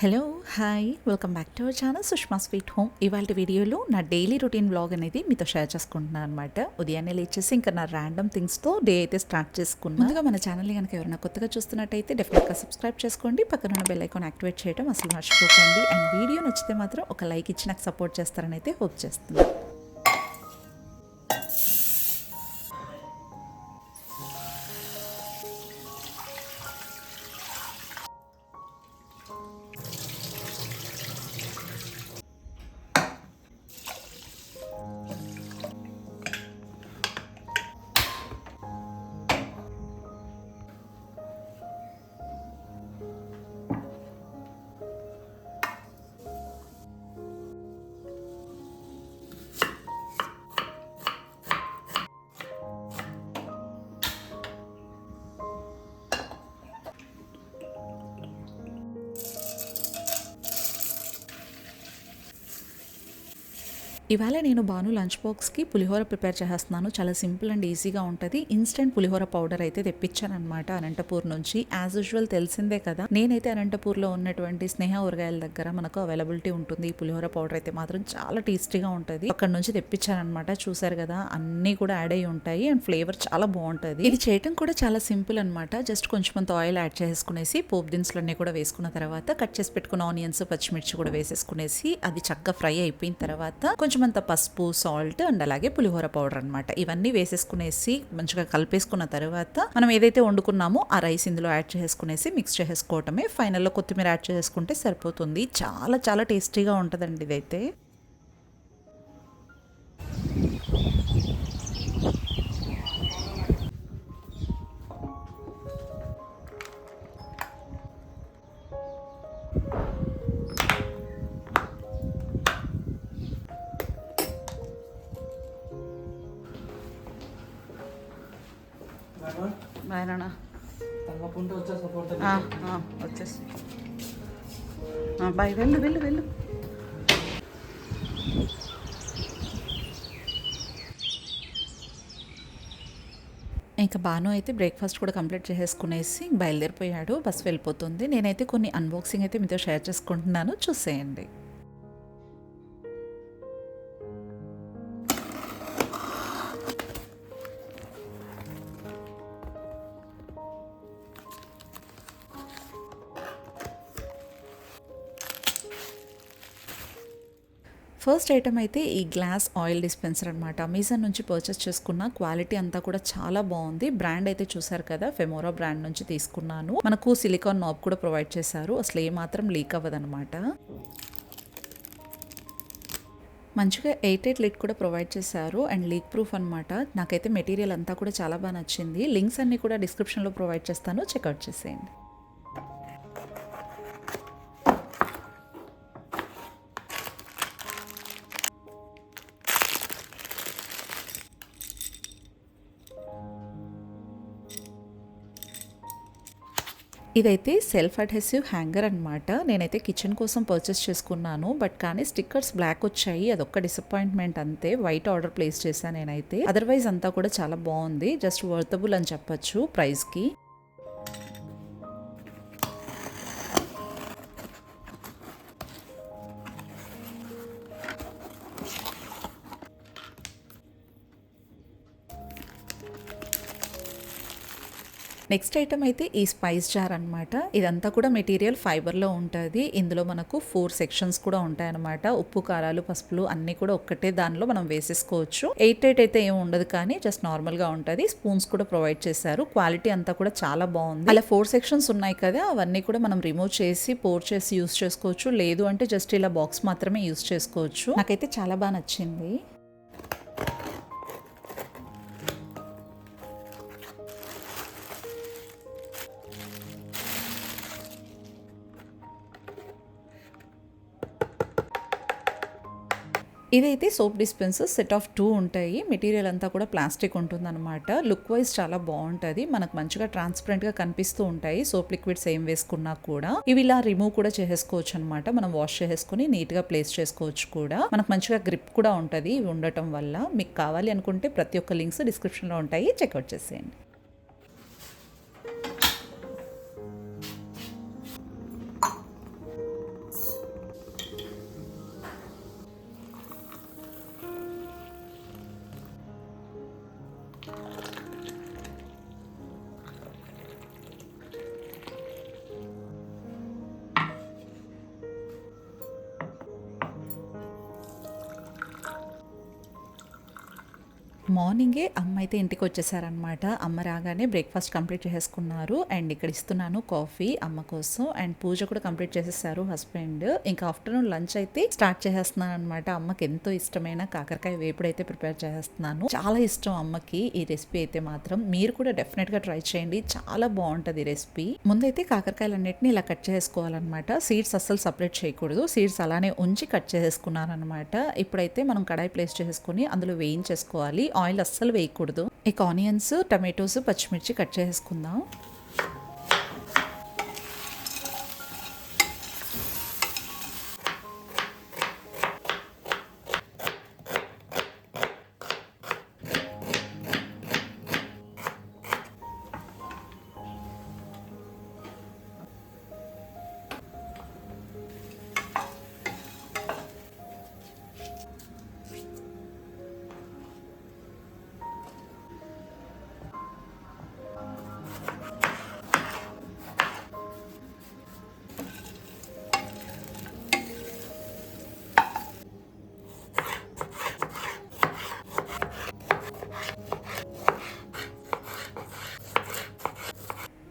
Hello hi welcome back to our channel Sushma sweet home. ఇవాళ వీడియోలో నా డైలీ రొటీన్ వ్లాగ్ అనేది మీతో షేర్ చేసుకుంటున్నాను అనమాట. ఉదయాన్నే లేచేసి ఇంకా నా ర్యాండమ్ థింగ్స్తో డే అయితే స్టార్ట్ చేసుకున్నాను. ముందుగా మన ఛానల్ని కనుక ఎవరైనా కొత్తగా చూస్తున్నట్టయితే డెఫినెట్గా సబ్స్క్రైబ్ చేసుకోండి, పక్కన ఉన్న బెల్ ఐకాన్ యాక్టివేట్ చేయడం అసలు మర్చిపోకండి. అండ్ వీడియో నచ్చితే మాత్రం ఒక లైక్ ఇచ్చి నాకు సపోర్ట్ చేస్తారని అయితే హోప్ చేస్తున్నాను. ఇవాళ నేను భాను లంచ్ బాక్స్కి పులిహోర ప్రిపేర్ చేస్తున్నాను. చాలా సింపుల్ అండ్ ఈజీగా ఉంటుంది. ఇన్స్టెంట్ పులిహోర పౌడర్ అయితే తెప్పించాను అనమాట అనంతపూర్ నుంచి. యాజ్ యూజువల్ తెలిసిందే కదా, నేనైతే అనంతపూర్లో ఉన్నటువంటి స్నేహ ఊరగాయల దగ్గర మనకు అవైలబిలిటీ ఉంటుంది. ఈ పులిహోర పౌడర్ అయితే మాత్రం చాలా టేస్టీగా ఉంటుంది. అక్కడ నుంచి తెప్పించాను అనమాట. చూసారు కదా, అన్నీ కూడా యాడ్ అయ్యి ఉంటాయి అండ్ ఫ్లేవర్ చాలా బాగుంటుంది. ఇది చేయడం కూడా చాలా సింపుల్ అనమాట. జస్ట్ కొంచెం ఆయిల్ యాడ్ చేసుకునేసి పోపు దినుసులన్నీ కూడా వేసుకున్న తర్వాత కట్ చేసి పెట్టుకున్న ఆనియన్స్ పచ్చిమిర్చి కూడా వేసేసుకునేసి అది చక్కగా ఫ్రై అయిపోయిన తర్వాత కొంచెం అంత పసుపు, సాల్ట్ అండ్ అలాగే పులిహోర పౌడర్ అనమాట ఇవన్నీ వేసేసుకునేసి మంచిగా కలిపేసుకున్న తర్వాత మనం ఏదైతే వండుకున్నామో ఆ రైస్ ఇందులో యాడ్ చేసుకునేసి మిక్స్ చేసుకోవటమే. ఫైనల్లో కొత్తిమీర యాడ్ చేసుకుంటే సరిపోతుంది. చాలా చాలా టేస్టీగా ఉంటుందండి ఇదైతే. బాయ్ వచ్చేసి బాయ్ వెళ్ళు వెళ్ళు వెళ్ళు. ఇంకా భాను అయితే బ్రేక్ఫాస్ట్ కూడా కంప్లీట్ చేసేసుకునేసి బయలుదేరిపోయాడు. బస్ వెళ్ళిపోతుంది. నేనైతే కొన్ని అన్బాక్సింగ్ అయితే మీతో షేర్ చేసుకుంటున్నాను, చూసేయండి. ఫస్ట్ ఐటమ్ అయితే ఈ గ్లాస్ ఆయిల్ డిస్పెన్సర్ అనమాట. అమెజాన్ నుంచి పర్చేస్ చేసుకున్న. క్వాలిటీ అంతా కూడా చాలా బాగుంది. బ్రాండ్ అయితే చూసారు కదా, ఫెమోరా బ్రాండ్ నుంచి తీసుకున్నాను. మనకు సిలికాన్ నాబ్ కూడా ప్రొవైడ్ చేశారు. అసలు ఏమాత్రం లీక్ అవ్వదనమాట. మంచిగా 8 లిడ్ కూడా ప్రొవైడ్ చేశారు అండ్ లీక్ ప్రూఫ్ అనమాట. నాకైతే మెటీరియల్ అంతా కూడా చాలా బాగా నచ్చింది. లింక్స్ అన్ని కూడా డిస్క్రిప్షన్లో ప్రొవైడ్ చేస్తాను, చెక్అవుట్ చేసేయండి. ఇదైతే సెల్ఫ్ అడ్హెసివ్ హ్యాంగర్ అనమాట. నేనైతే కిచెన్ కోసం పర్చేస్ చేసుకున్నాను, బట్ కానీ స్టిక్కర్స్ బ్లాక్ వచ్చాయి. అదొక్క డిసప్పాయింట్మెంట్ అంతే. వైట్ ఆర్డర్ ప్లేస్ చేశాను నేనైతే. అదర్వైజ్ అంతా కూడా చాలా బాగుంది. జస్ట్ వర్తబుల్ అని చెప్పొచ్చు ప్రైస్కి. నెక్స్ట్ ఐటమ్ అయితే ఈ స్పైస్ జార్ అనమాట. ఇదంతా కూడా మెటీరియల్ ఫైబర్లో ఉంటుంది. ఇందులో మనకు 4 సెక్షన్స్ కూడా ఉంటాయన్నమాట. ఉప్పు, కారాలు, పసుపులు అన్నీ కూడా ఒక్కటే దానిలో మనం వేసేసుకోవచ్చు. 8 అయితే ఏమి ఉండదు, కానీ జస్ట్ నార్మల్గా ఉంటుంది. స్పూన్స్ కూడా ప్రొవైడ్ చేశారు. క్వాలిటీ అంతా కూడా చాలా బాగుంది. అలా 4 సెక్షన్స్ ఉన్నాయి కదా, అవన్నీ కూడా మనం రిమూవ్ చేసి పోర్ చేసి యూస్ చేసుకోవచ్చు. లేదు అంటే జస్ట్ ఇలా బాక్స్ మాత్రమే యూస్ చేసుకోవచ్చు. నాకైతే చాలా బాగా నచ్చింది. ఇదైతే సోప్ డిస్పెన్సర్ సెట్ ఆఫ్ 2 ఉంటాయి. మెటీరియల్ అంతా కూడా ప్లాస్టిక్ ఉంటుందన్నమాట. లుక్ వైజ్ చాలా బాగుంటుంది. మనకు మంచిగా ట్రాన్స్పరెంట్గా కనిపిస్తూ ఉంటాయి. సోప్ లిక్విడ్స్ ఏం వేసుకున్నా కూడా ఇవి ఇలా రిమూవ్ కూడా చేసేసుకోవచ్చు అనమాట. మనం వాష్ చేసుకుని నీట్గా ప్లేస్ చేసుకోవచ్చు కూడా. మనకు మంచిగా గ్రిప్ కూడా ఉంటుంది ఇవి ఉండటం వల్ల. మీకు కావాలి అనుకుంటే ప్రతి ఒక్క లింక్స్ డిస్క్రిప్షన్లో ఉంటాయి, చెక్అవుట్ చేసేయండి. మార్నింగే అమ్మ అయితే ఇంటికి వచ్చేసారనమాట. అమ్మ రాగానే బ్రేక్ఫాస్ట్ కంప్లీట్ చేసుకున్నారు. అండ్ ఇక్కడ ఇస్తున్నాను కాఫీ అమ్మ కోసం. అండ్ పూజ కూడా కంప్లీట్ చేసేసారు హస్బెండ్. ఇంకా ఆఫ్టర్నూన్ లంచ్ అయితే స్టార్ట్ చేసేస్తున్నాను అనమాట. అమ్మకి ఎంతో ఇష్టమైన కాకరకాయ వేపుడు అయితే ప్రిపేర్ చేస్తున్నాను. చాలా ఇష్టం అమ్మకి ఈ రెసిపీ అయితే మాత్రం. మీరు కూడా డెఫినెట్ గా ట్రై చేయండి, చాలా బాగుంటది రెసిపీ. ముందైతే కాకరకాయలన్నిటిని ఇలా కట్ చేసుకోవాలన్నమాట. సీడ్స్ అస్సలు సపరేట్ చేయకూడదు, సీడ్స్ అలానే ఉంచి కట్ చేసుకున్నాను అనమాట. ఇప్పుడైతే మనం కడాయి ప్లేస్ చేసుకుని అందులో వేయించేసుకోవాలి. ఆయిల్ అస్సలు వేయకూడదు. ఇక ఆనియన్స్, టమాటోస్, పచ్చిమిర్చి కట్ చేసుకుందాం.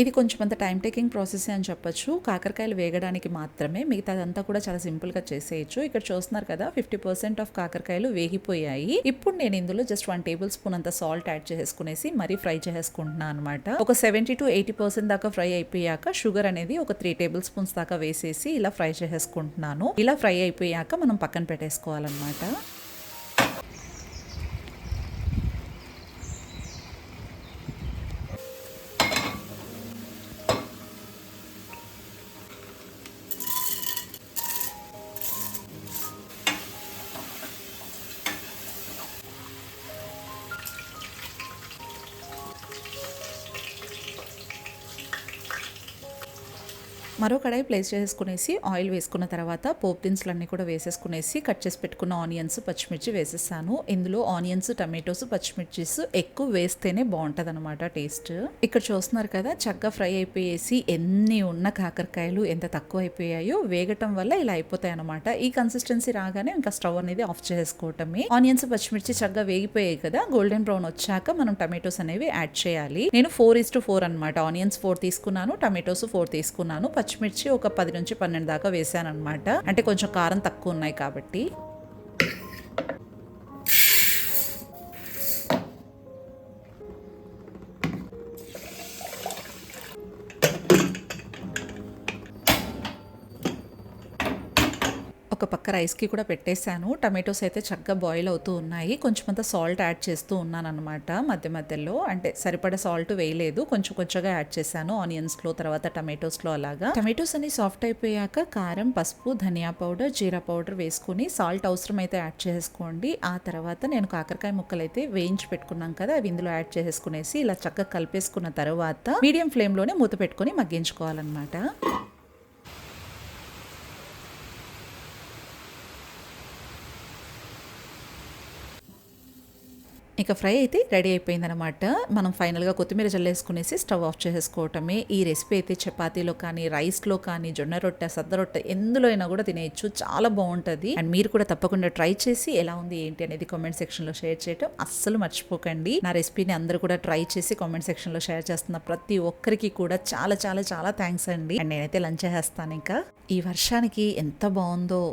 ఇది కొంచెం అంత టైం టేకింగ్ ప్రాసెస్ అని చెప్పొచ్చు. కాకరకాయలు వేగడానికి మాత్రమే, మిగతాదంతా కూడా చాలా సింపుల్ గా చేసేయచ్చు. ఇక్కడ చూస్తున్నారు కదా 50% ఆఫ్ కాకరకాయలు వేగిపోయాయి. ఇప్పుడు నేను ఇందులో జస్ట్ 1 టేబుల్ స్పూన్ అంత సాల్ట్ యాడ్ చేసుకునేసి మరీ ఫ్రై చేసుకుంటున్నాను అనమాట. ఒక 70 to 80% దాకా ఫ్రై అయిపోయాక షుగర్ అనేది ఒక 3 టేబుల్ స్పూన్స్ దాకా వేసేసి ఇలా ఫ్రై చేసుకుంటున్నాను. ఇలా ఫ్రై అయిపోయాక మనం పక్కన పెట్టేసుకోవాలన్నమాట. మరో కడాయి ప్లేస్ చేసుకునేసి ఆయిల్ వేసుకున్న తర్వాత పోపు దినుసులన్నీ కూడా వేసేసుకునేసి కట్ చేసి పెట్టుకున్న ఆనియన్స్, పచ్చిమిర్చి వేసేసాను. ఇందులో ఆనియన్స్, టమాటోస్, పచ్చిమిర్చిస్ ఎక్కువ వేస్తేనే బాగుంటుంది అనమాట టేస్ట్. ఇక్కడ చూస్తున్నారు కదా చక్కగా ఫ్రై అయిపోయేసి ఎన్ని ఉన్న కాకరకాయలు ఎంత తక్కువ అయిపోయాయో వేగటం వల్ల ఇలా అయిపోతాయి అనమాట. ఈ కన్సిస్టెన్సీ రాగానే ఇంకా స్టవ్ అనేది ఆఫ్ చేసుకోవటమే. ఆనియన్స్, పచ్చిమిర్చి చక్కగా వేగిపోయాయి కదా, గోల్డెన్ బ్రౌన్ వచ్చాక మనం టమాటోస్ అనేవి యాడ్ చేయాలి. నేను 4:4 అనమాట. ఆనియన్స్ 4 తీసుకున్నాను, టమాటోస్ 4 తీసుకున్నాను, పచ్చిమిర్చి ఒక 10 నుంచి 12 దాకా వేసాను అనమాట. అంటే కొంచెం కారం తక్కువ ఉన్నాయి కాబట్టి. ఒక పక్క రైస్కి కూడా పెట్టేశాను. టమాటోస్ అయితే చక్కగా బాయిల్ అవుతూ ఉన్నాయి. కొంచెం అంత సాల్ట్ యాడ్ చేస్తూ ఉన్నాను అనమాట మధ్య మధ్యలో. అంటే సరిపడా సాల్ట్ వేయలేదు, కొంచెం కొంచెంగా యాడ్ చేశాను ఆనియన్స్లో, తర్వాత టమాటోస్లో అలాగా. టమాటోస్ అన్ని సాఫ్ట్ అయిపోయాక కారం, పసుపు, ధనియా పౌడర్, జీరా పౌడర్ వేసుకుని సాల్ట్ అవసరం అయితే యాడ్ చేసుకోండి. ఆ తర్వాత నేను కాకరకాయ ముక్కలు అయితే వేయించి పెట్టుకున్నాం కదా, అవి ఇందులో యాడ్ చేసుకునేసి ఇలా చక్కగా కలిపేసుకున్న తర్వాత మీడియం ఫ్లేమ్లోనే మూత పెట్టుకొని మగ్గించుకోవాలన్నమాట. ఇక ఫ్రై అయితే రెడీ అయిపోయిందనమాట. మనం ఫైనల్గా కొత్తిమీర జల్లేసుకునేసి స్టవ్ ఆఫ్ చేసుకోవటమే. ఈ రెసిపీ అయితే చపాతీలో కానీ, రైస్లో కానీ, జొన్న రొట్టె, సద్ద రొట్టె ఎందులో అయినా కూడా తినేయచ్చు, చాలా బాగుంటుంది. అండ్ మీరు కూడా తప్పకుండా ట్రై చేసి ఎలా ఉంది ఏంటి అనేది కామెంట్ సెక్షన్లో షేర్ చేయటం అస్సలు మర్చిపోకండి. నా రెసిపీని అందరూ కూడా ట్రై చేసి కామెంట్ సెక్షన్లో షేర్ చేస్తున్న ప్రతి ఒక్కరికి కూడా చాలా చాలా చాలా థ్యాంక్స్ అండి. అండ్ నేనైతే లంచ్ చేస్తాను. ఇంకా ఈ వర్షానికి ఎంత బాగుందో.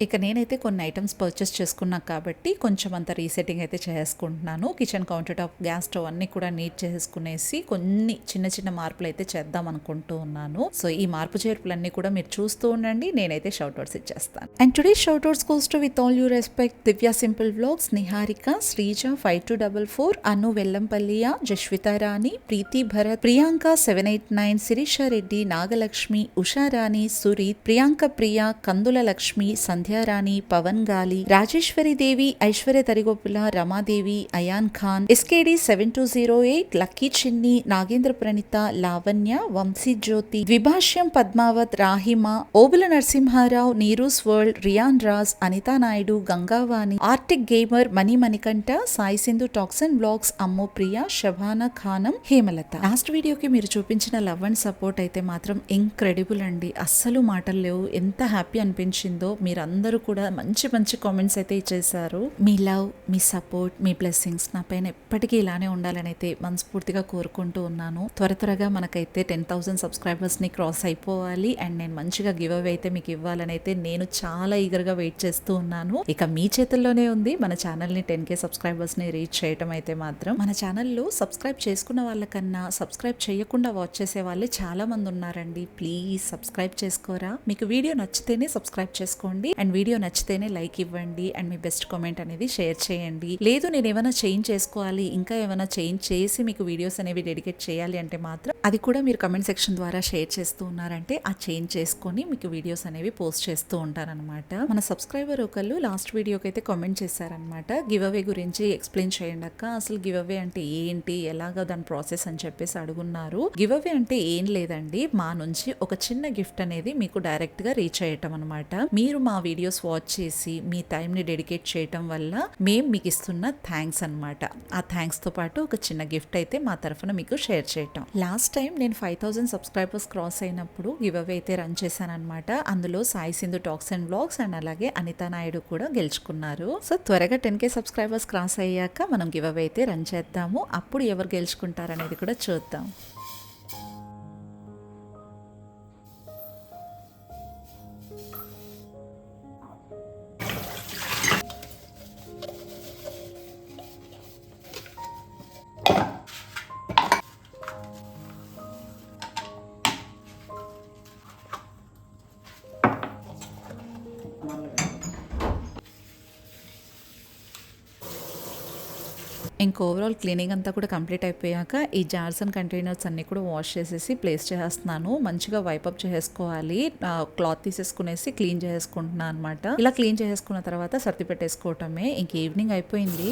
ఇక నేనైతే కొన్ని ఐటమ్స్ పర్చేస్ చేసుకున్నా కాబట్టి కొంచెం అంత రీసెట్టింగ్ అయితే చేసుకుంటున్నాను. Kitchen counter top, gas stove అన్ని కూడా నీట్ చేసుకునేసి కొన్ని చిన్న చిన్న మార్పులు అయితే చేద్దాం అనుకుంటూ ఉన్నాను. సో ఈ మార్పు చేర్పులన్నీ కూడా మీరు చూస్తూ ఉండండి, నేనైతే షౌట్అవుట్స్ ఇచ్చేస్తాను. And today shoutouts goes to with all you respect Divya simple vlogs, Niharika, Sreeja 5244, Anu Vellampalliya, Jashwitha Rani, Preethi Bharat, Priyanka 789, Sirisha Reddy, Nagalakshmi, Usharani, Sureeth, Priyanka Priya, Kandula Lakshmi, Sandhya Sandhyarani, Pawan Gali, Rajeshwari Devi, Aishwarya Tarigoppula, Ramadevi, Ayaan Khan, SKD 7208, lucky Chinni, Nagendra Pranitha, Lavanya, Vamsi Jyothi, Dvibhashyam Padmavath, Rahima, Obula Narasimharao, Neeru's world, Riyan Raj, Anitha Naidu, Gangavani, Arctic gamer, Mani Manikanta, Sai Sindhu talks and blogs, అమ్మో ప్రియా, శభానా ఖానం, హేమలత. లాస్ట్ వీడియోకి మీరు చూపించిన లవ్ అండ్ సపోర్ట్ అయితే మాత్రం ఇంక్రెడిబుల్ అండి. అస్సలు మాటలు లేవు. ఎంత హ్యాపీ అనిపించిందో. మీరందరూ కూడా మంచి మంచి కామెంట్స్ అయితే ఇచ్చేసారు. మీ లవ్, మీ సపోర్ట్, మీ బ్లెస్సింగ్స్ నా పైన ఎప్పటికీ ఇలానే ఉండాలని అయితే మనస్ఫూర్తిగా కోరుకుంటూ ఉన్నాను. త్వరగా మనకైతే 10,000 సబ్స్క్రైబర్స్ ని క్రాస్ అయిపోవాలి అండ్ నేను మంచిగా గివ్ అవే అయితే మీకు ఇవ్వాలని అయితే నేను చాలా ఈగర్గా వెయిట్ చేస్తూ ఉన్నాను. ఇక మీ చేతుల్లోనే ఉంది మన ఛానల్ ని 10K సబ్స్క్రైబర్స్ ని రీచ్ చేయటం అయితే మాత్రం. మన ఛానల్లో సబ్స్క్రైబ్ చేసుకున్న వాళ్ళకన్నా సబ్స్క్రైబ్ చేయకుండా వాచ్ చేసే వాళ్ళే చాలా మంది ఉన్నారండి. ప్లీజ్ సబ్స్క్రైబ్ చేసుకోరా. మీకు వీడియో నచ్చితేనే సబ్స్క్రైబ్ చేసుకోండి అండ్ వీడియో నచ్చితేనే లైక్ ఇవ్వండి అండ్ మీ బెస్ట్ కామెంట్ అనేది షేర్ చేయండి. లేదు నేను ఏమైనా చేంజ్ చేసుకోవాలి, ఇంకా ఏమైనా చేంజ్ చేసి మీకు వీడియోస్ అనేవి డెడికేట్ చేయాలి అంటే మాత్రం అది కూడా మీరు కమెంట్ సెక్షన్ ద్వారా షేర్ చేస్తూ ఉన్నారంటే ఆ చేంజ్ చేసుకొని మీకు వీడియోస్ అనేవి పోస్ట్ చేస్తూ ఉంటారనమాట. మన సబ్స్క్రైబర్ ఒకళ్ళు లాస్ట్ వీడియోకి అయితే కామెంట్ చేశారనమాట. గివ్ అవే గురించి ఎక్స్ప్లెయిన్ చేయండి అక్క, అసలు గివ్ అవే అంటే ఏంటి, ఎలాగా దాని ప్రాసెస్ అని చెప్పేసి అడుగున్నారు. గివ్ అవే అంటే ఏం లేదండి, మా నుంచి ఒక చిన్న గిఫ్ట్ అనేది మీకు డైరెక్ట్ గా రీచ్ అయ్యటం అనమాట. మీరు మా వీడియోస్ వాచ్ చేసి మీ టైం ని డెడికేట్ చేయటం వల్ల మేము మీకు ఇస్తున్న థ్యాంక్స్ అనమాట. ఆ థ్యాంక్స్ తో పాటు ఒక చిన్న గిఫ్ట్ అయితే మా తరఫున మీకు షేర్ చేయటం. లాస్ట్ టైం నేను 5,000 సబ్స్క్రైబర్స్ క్రాస్ అయినప్పుడు గివ్ అవే అయితే రన్ చేశాను అనమాట. అందులో Sai Sindhu talks and blogs and అలాగే అనితా నాయుడు కూడా గెలుచుకున్నారు. సో త్వరగా 10K సబ్స్క్రైబర్స్ క్రాస్ అయ్యాక మనం గివ్ అవే అయితే రన్ చేద్దాము. అప్పుడు ఎవరు గెలుచుకుంటారనేది కూడా చూద్దాం. ఇంక ఓవరాల్ క్లీనింగ్ అంతా కూడా కంప్లీట్ అయిపోయాక ఈ జార్స్ అండ్ కంటైనర్స్ అన్ని కూడా వాష్ చేసేసి ప్లేస్ చేసేస్తున్నాను. మంచిగా వైపప్ చేసుకోవాలి. క్లాత్ తీసేసుకునేసి క్లీన్ చేసుకుంటున్నాను అనమాట. ఇలా క్లీన్ చేసుకున్న తర్వాత సర్ది పెట్టేసుకోవటమే. ఇంక ఈవినింగ్ అయిపోయింది.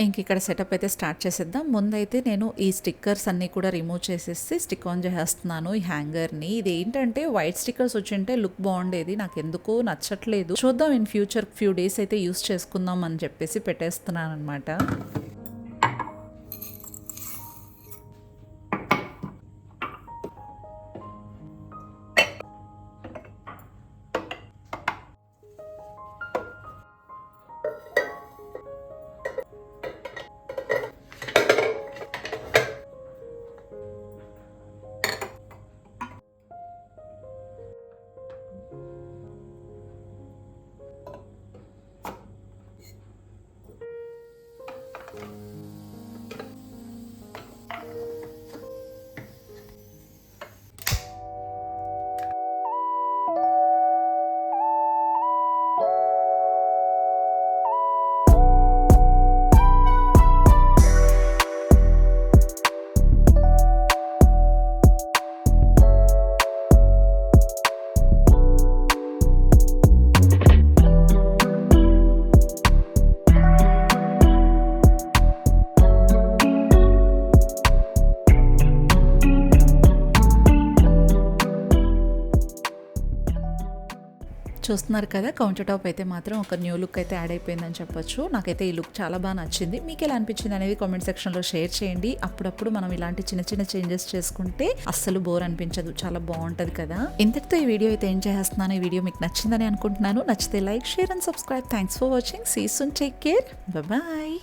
ఇంక ఇక్కడ సెటప్ అయితే స్టార్ట్ చేసేద్దాం. ముందైతే నేను ఈ స్టిక్కర్స్ అన్ని కూడా రిమూవ్ చేసేసి స్టిక్ ఆన్ చేసేస్తున్నాను ఈ హ్యాంగర్ని. ఇది ఏంటంటే వైట్ స్టిక్కర్స్ వచ్చింటే లుక్ బాగుండేది, నాకు ఎందుకో నచ్చట్లేదు. చూద్దాం ఇన్ ఫ్యూచర్ ఫ్యూ డేస్ అయితే యూస్ చేసుకుందాం అని చెప్పేసి పెట్టేస్తున్నాను అనమాట. చూస్తున్నారు కదా, కౌంటర్ టాప్ అయితే మాత్రం ఒక న్యూ లుక్ అయితే యాడ్ అయిపోయిందని చెప్పొచ్చు. నాకైతే ఈ లుక్ చాలా బాగా నచ్చింది. మీకు ఎలా అనిపించింది అనేది కామెంట్ సెక్షన్లో షేర్ చేయండి. అప్పుడప్పుడు మనం ఇలాంటి చిన్న చిన్న చేంజెస్ చేసుకుంటే అస్సలు బోర్ అనిపించదు, చాలా బాగుంటుంది కదా. ఇంతటితో ఈ వీడియో అయితే ఏం చేస్తున్నాను. ఈ వీడియో మీకు నచ్చిందని అనుకుంటున్నాను. నచ్చితే like, share and subscribe. Thanks for watching. See you soon. Take care. Bye.